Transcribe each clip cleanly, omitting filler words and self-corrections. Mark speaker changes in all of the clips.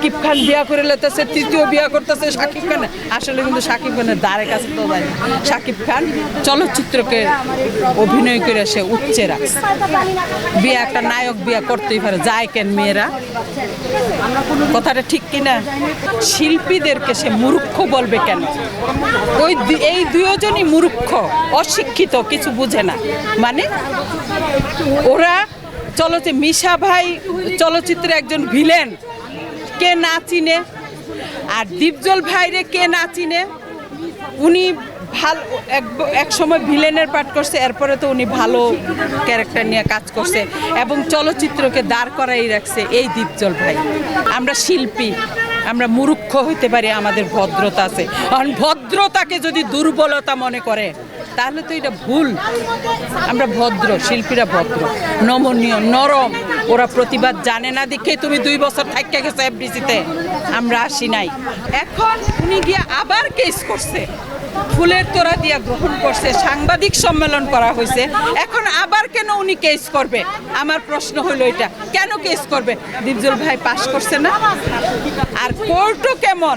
Speaker 1: শাকিব খান বিয়া করে লেতেছে, তৃতীয় বিয়া করতেছে শাকিব খান। আসলে কিন্তু শাকিব খানের দ্বারে কাছে তো যায় না। শাকিব খান চলচ্চিত্রকে অভিনয় করে সে উচ্চে রাখছে। বিয়া একটা নায়ক বিয়া করতেই পারে, যায় কেন মেয়েরা? কথাটা ঠিক কিনা? শিল্পীদেরকে সে মূর্খ বলবে কেন? এই দুজনই মূর্খ, অশিক্ষিত, কিছু বুঝে না। মানে ওরা মিশা ভাই চলচ্চিত্রে একজন ভিলেন, কে না চিনে? আর দীপজল ভাইরে কে না চিনে? উনি ভালো এক সময় ভিলেনের পাঠ করছে, এরপরে তো উনি ভালো ক্যারেক্টার নিয়ে কাজ করছে এবং চলচ্চিত্রকে দাঁড় করাই রাখছে এই দীপজল ভাই। আমরা শিল্পী, আমরা মূর্খ হইতে পারি, আমাদের ভদ্রতা আছে। কারণ ভদ্রতাকে যদি দুর্বলতা মনে করে তাহলে তো এটা ভুল। আমরা ভদ্র, শিল্পীরা ভদ্র, নমনীয়, নরম। ওরা প্রতিবাদ জানে না দেখে তুমি 2 বছর থাইকা গেছে এফডিসিতে, আমরা আসি নাই। এখন উনি গিয়ে আবার কেস করছে, ফুলের তোড়া দিয়া গ্রহণ করছে, সাংবাদিক সম্মেলন করা হয়েছে। এখন আবার কেন উনি কেস করবে? আমার প্রশ্ন হলো এটা, কেন কেস করবে? দীপজল ভাই পাশ করছে না? আর কোর্টও কেমন,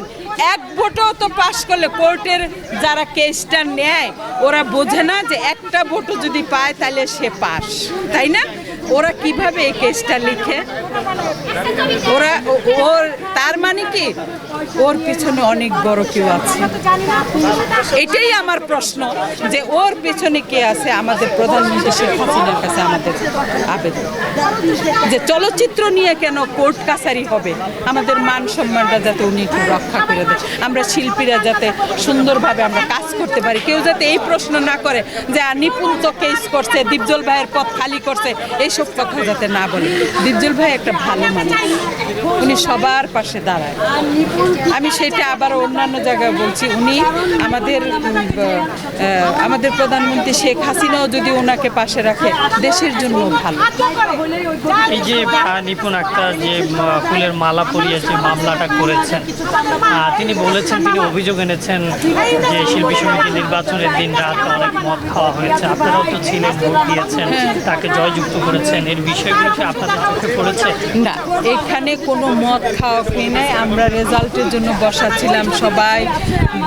Speaker 1: এক ভোটও তো পাশ করলে কোর্টের যারা কেসটা নেয় ওরা বোঝে না যে একটা ভোটও যদি পায় তাহলে সে পাশ, তাই না? ওরা কিভাবে এই কেসটা লিখে? ওর তার মানে কি ওর পিছনে অনেক বড় কেউ আছে। এটাই আমার প্রশ্ন, যে ওর পেছনে কে আছে? আমাদের প্রধানমন্ত্রী শেখ হাসিনার কাছে আমাদের আবেদন যে চলচ্চিত্র নিয়ে কেন কোর্ট কাছারি হবে? আমাদের মান সম্মানটা যাতে উনি একটু রক্ষা করে দেয়, আমরা শিল্পীরা যাতে সুন্দরভাবে আমরা কাজ করতে পারি। কেউ যাতে এই প্রশ্ন না করে যে নিপুণ তো কেস করছে, দীপজল ভাইয়ের পথ খালি করছে, এইসব কথা যাতে না বলে। দীপজল ভাই একটা ভালো মানুষ, উনি সবার পাশে দাঁড়ায়। আমি সেটা আবার অন্যান্য জায়গায় বলছি, উনি আমাদের প্রধানমন্ত্রী শেখ হাসিনাও যদি ওনাকে পাশে রাখে দেশের জন্য ভালো।
Speaker 2: এই যে নিপুণ আক্তার যে ফুলের মালা পরিয়ে যে মামলাটা করেছেন, তিনি বলেছেন, তিনি অভিযোগ এনেছেন যে শিল্পী সমিতি নির্বাচনের দিন রাত অনেক মদ খাওয়া হয়েছে। আপনারাও তো ছিলেন, ভোট দিয়েছেন, তাকে জয়যুক্ত করেছেন। এর বিষয়গুলো কি আপনাদের চোখে পড়েছে?
Speaker 1: না, এখানে কোনো মদ খাওয়া খেয়ে নাই। আমরা রেজাল্টের জন্য বসা ছিলাম, সবাই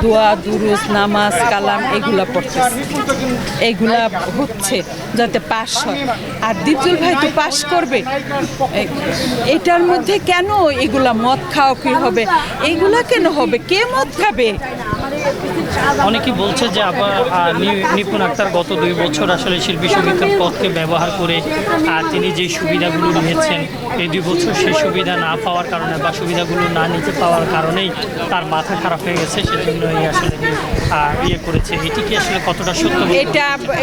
Speaker 1: দোয়া দুরুস নামাজ কালাম এগুলা পড়তেছে, এইগুলা হচ্ছে যাতে পাস হয়। আর দীপজল ভাই তো পাস করবে। এটার মধ্যে কেন এগুলা মদ খাওয়া কি হবে? এগুলা কেন হবে? কে মদ খাবে?
Speaker 2: অনেকেই বলছে যে আবার নিপুণ আক্তার গত 2 বছর আসলে শিল্পী সমিতির পদকে ব্যবহার করে তিনি যে সুবিধাগুলো নিয়েছেন, এই 2 বছর সেই সুবিধা না পাওয়ার কারণে বা সুবিধাগুলো না নিতে পাওয়ার কারণেই তার মাথা খারাপ হয়ে গেছে, সেজন্যই আসলে ইয়ে করেছে। এটি কি আসলে কতটা সত্য?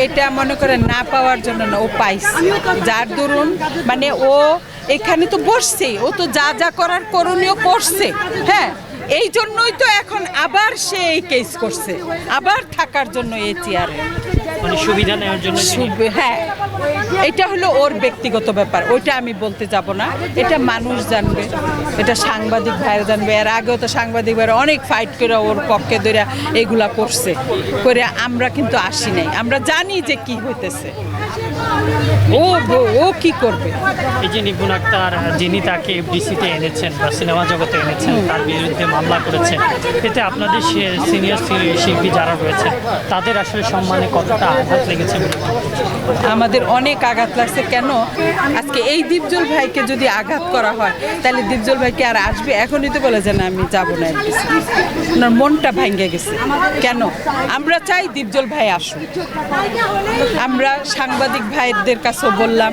Speaker 1: এটা মনে করে না পাওয়ার জন্য না, ও পাইছে। যার দরুন মানে ও এখানে তো বসছে, ও তো যা যা করার করণীয় করছে। হ্যাঁ, এই জন্যই তো এখন আবার সে এই কেস করছে, আবার থাকার জন্য এই চেয়ারে,
Speaker 2: মানে সুবিধা নেওয়ার জন্য।
Speaker 1: হ্যাঁ, এটা হলো ওর ব্যক্তিগত ব্যাপার, ওইটা আমি বলতে যাব না। এটা মানুষ জানবে, এটা সাংবাদিক ভাইরা জানবে। এর আগেও তো সাংবাদিক ভাইরা অনেক ফাইট করে ওর পক্ষে ধরে এগুলা করছে, করে আমরা কিন্তু আসি নাই। আমরা জানি যে কি হইতেছে, ও কি করবে।
Speaker 2: এই যে নিপুণ আক্তার, যিনি তাকে এফডিসিতে এনেছেন বা সিনেমা জগতে এনেছেন, তার বিরুদ্ধে মামলা করেছেন, এতে আপনাদের সিনিয়র শিল্পী যারা রয়েছে তাদের আসলে সম্মানে কতটা আঘাত লেগেছে?
Speaker 1: আমাদের অনেক আঘাত লাগছে। কেন? আজকে এই দীপজল ভাইকে যদি আঘাত করা হয় তাহলে দীপজল ভাইকে আর আসবে? এখনই তো বলে যে না আমি যাবো না, ওনার মনটা ভেঙে গেছে। কেন? আমরা চাই দীপজল ভাই আসুন। আমরা সাংবাদিক ভাইদের কাছেও বললাম,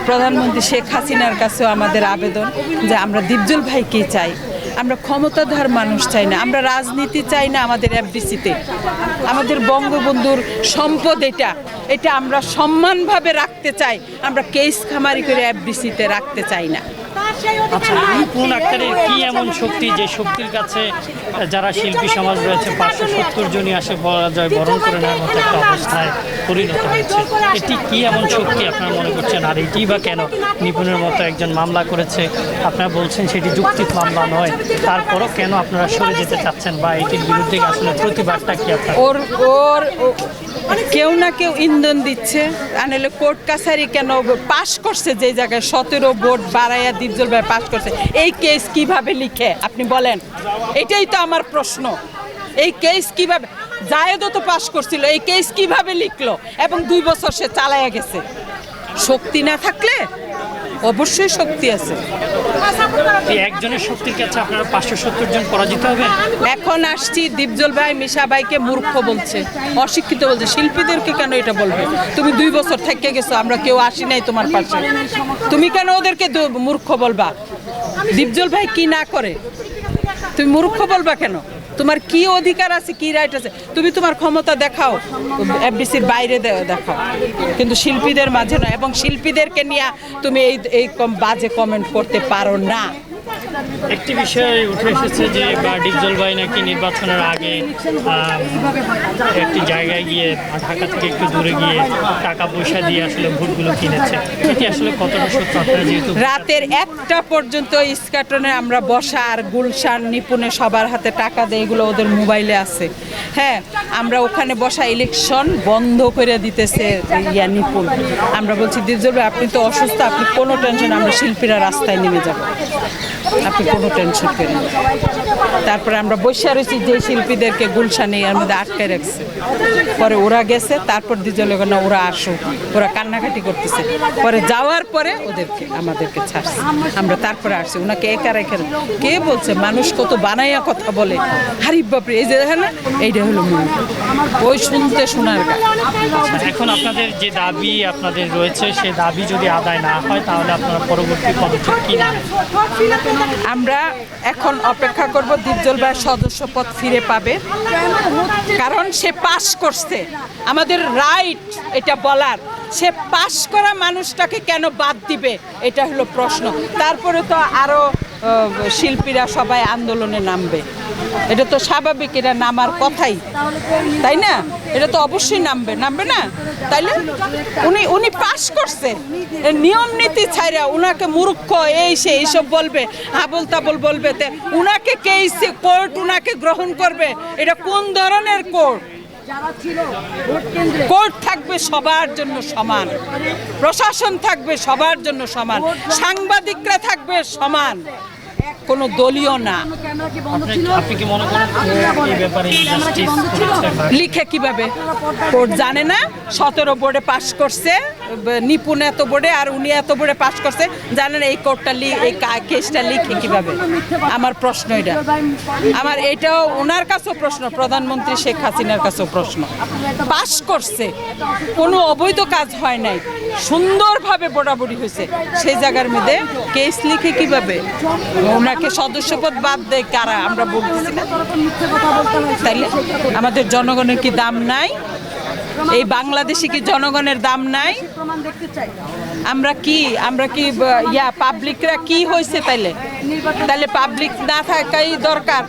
Speaker 1: প্রধানমন্ত্রী শেখ হাসিনার কাছেও আমাদের আবেদন যে আমরা দীপজল ভাইকে চাই। আমরা ক্ষমতাধর মানুষ চাই না, আমরা রাজনীতি চাই না আমাদের এফডিসিতে। আমাদের বঙ্গবন্ধুর সম্পদ এটা আমরা সম্মানভাবে রাখতে চাই। আমরা কেস খামারি করে এফডিসিতে রাখতে চাই না।
Speaker 2: আচ্ছা, নিপুণ আক্তারের কি এমন শক্তি যে শক্তির কাছে যারা শিল্পী সমাজ রয়েছে 570 জনই আসে বলা যায় বরণ করে নেওয়ার মতো একটা অবস্থায় পরিণত হয়েছে? এটি কি এমন শক্তি আপনারা মনে করছেন? আর এটি বা কেন নিপুণের মতো একজন মামলা করেছে, আপনারা বলছেন সেটি যৌক্তিক মামলা নয়, তারপরও কেন আপনারা সরে যেতে চাচ্ছেন বা এটির বিরুদ্ধে আসলে প্রতিবাদটা কি আপনার?
Speaker 1: ওর কেউ না কেউ ইন্ধন দিচ্ছে। আনলে কোর্ট কাছারি কেন পাশ করছে যে জায়গায় 17 ভোট বাড়াইয়া ডিপজল ভাই পাশ করছে, এই কেস কিভাবে লিখে আপনি বলেন? এটাই তো আমার প্রশ্ন। এই কেস কিভাবে, জায়েদও তো পাশ করছিল, এই কেস কিভাবে লিখলো এবং 2 বছর সে চালায়া গেছে? শক্তি না থাকলে অবশ্যই শক্তি আছে।
Speaker 2: এই একজনের শক্তির কাছে আপনারা 570 জন পরাজিত হবে।
Speaker 1: এখন আসছি ডিপজল ভাই মিশা ভাইকে মূর্খ বলছে, অশিক্ষিত বলছে। শিল্পীদেরকে কেন এটা বলবে? তুমি 2 বছর থেকে গেছো, আমরা কেউ আসি নাই তোমার পাশে, তুমি কেন ওদেরকে মূর্খ বলবা? ডিপজল ভাই কি না করে তুমি মূর্খ বলবা কেন? তোমার কি অধিকার আছে, কি রাইট আছে? তুমি তোমার ক্ষমতা দেখাও, এফডিসির বাইরে দেখাও, কিন্তু শিল্পীদের মাঝে না। এবং শিল্পীদেরকে নিয়ে তুমি এই বাজে কমেন্ট করতে পারো না।
Speaker 2: একটি বিষয় উঠে এসেছে যে ডিপজল ভাই নাকি নির্বাচনের আগে একটি জায়গায় গিয়ে ঢাকা থেকে একটু দূরে গিয়ে টাকা পয়সা দিয়ে আসলে ভোটগুলো কিনেছে, এটি আসলে কতটা সত্য? আপনারা যেহেতু
Speaker 1: রাতের 1টা পর্যন্ত ইস্কাটনে আমরা বসা, আর গুলশান নিপুণে সবার হাতে টাকা দেয়, এগুলো ওদের মোবাইলে আছে। হ্যাঁ, আমরা ওখানে বসা, ইলেকশন বন্ধ করে দিতেছে নিপুণ। আমরা বলছি ডিপজল ভাই আপনি তো অসুস্থ, আপনি কোনো টেনশন, আমরা শিল্পীরা রাস্তায় নেমে যাব, আপনি কোনো টেনশন করেন। তারপরে আমরা বসে রয়েছি, যে শিল্পীদেরকে গুলশানে এর মধ্যে আটকে রাখছে, পরে ওরা গেছে, তারপর ডিপজল না ওরা আসুক, ওরা কান্নাকাটি করতেছে, পরে যাওয়ার পরে আমাদেরকে ছাড়ছে, আমরা তারপরে আসছি। ওনাকে একা রেখে কে বলছে? মানুষ কত বানাইয়া কথা বলে, হারিফ বাপরে, এই যে দেখেন না, এইটা হলো মূল, ওই শুনতে শোনার গান।
Speaker 2: এখন আপনাদের যে দাবি আপনাদের রয়েছে, সে দাবি যদি আদায় না হয় তাহলে আপনারা পরবর্তী পদক্ষেপ কি নেবেন?
Speaker 1: আমরা এখন অপেক্ষা করব ডিপজল ভাই সদস্যপদ ফিরে পাবে, কারণ সে পাশ করছে, আমাদের রাইট এটা বলার। সে পাশ করা মানুষটাকে কেন বাদ দিবে, এটা হলো প্রশ্ন। তারপরে তো আরও শিল্পীরা সবাই আন্দোলনে নামবে, এটা তো স্বাভাবিক, এটা নামার কথাই, তাই না? এটা তো অবশ্যই নামবে না? তাইলে উনি পাশ করছে, নিয়ম নীতি ছাইরা উনাকে মূর্খ এইসব বলবে, আবল তাবল বলবে, উনাকে কেসে কোর্ট উনাকে গ্রহণ করবে? এটা কোন ধরনের কোর্ট? কোর্ট থাকবে সবার জন্য সমান, প্রশাসন থাকবে সবার জন্য সমান, সাংবাদিকরা থাকবে সমান, কোনো দলীয় না।
Speaker 2: আপনি কি মনে করেন এই ব্যাপারে ইনজাস্টিস করেছে?
Speaker 1: লিখে কিভাবে? কোর্ট জানে না? 17 বোর্ডে পাশ করছে, নিপুণ এত বোর্ডে, আর উনি এত বোর্ডে পাশ করছে, জানেন এই কোর্টটা এই কেসটা লিখে কিভাবে? আমার প্রশ্ন এটা, আমার এটাও ওনার কাছেও প্রশ্ন, প্রধানমন্ত্রী শেখ হাসিনার কাছেও প্রশ্ন। পাশ করছে, কোনো অবৈধ কাজ হয় নাই, সুন্দরভাবে বোড়াবুড়ি হয়েছে, সেই জায়গার মধ্যে কেস লিখে কিভাবে? ওনাকে সদস্যপদ বাদ দেয় কারা? আমরা বলতেছি না? তাইলে আমাদের জনগণের কি দাম নাই? এই বাংলাদেশে কি জনগণের দাম নাই? আমরা কি পাবলিকরা কি হয়েছে? তাইলে পাবলিক না থাকাই দরকার।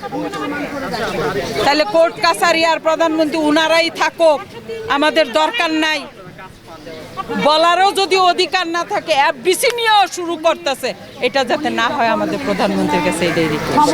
Speaker 1: তাহলে কোর্ট কাছারি আর প্রধানমন্ত্রী উনারাই থাকুক, আমাদের দরকার নাই। বলারও যদি অধিকার না থাকে, এফডিসি নিয়েও শুরু করতেছে, এটা যাতে না হয় আমাদের প্রধানমন্ত্রীর কাছে এটাই রিকোয়েস্ট।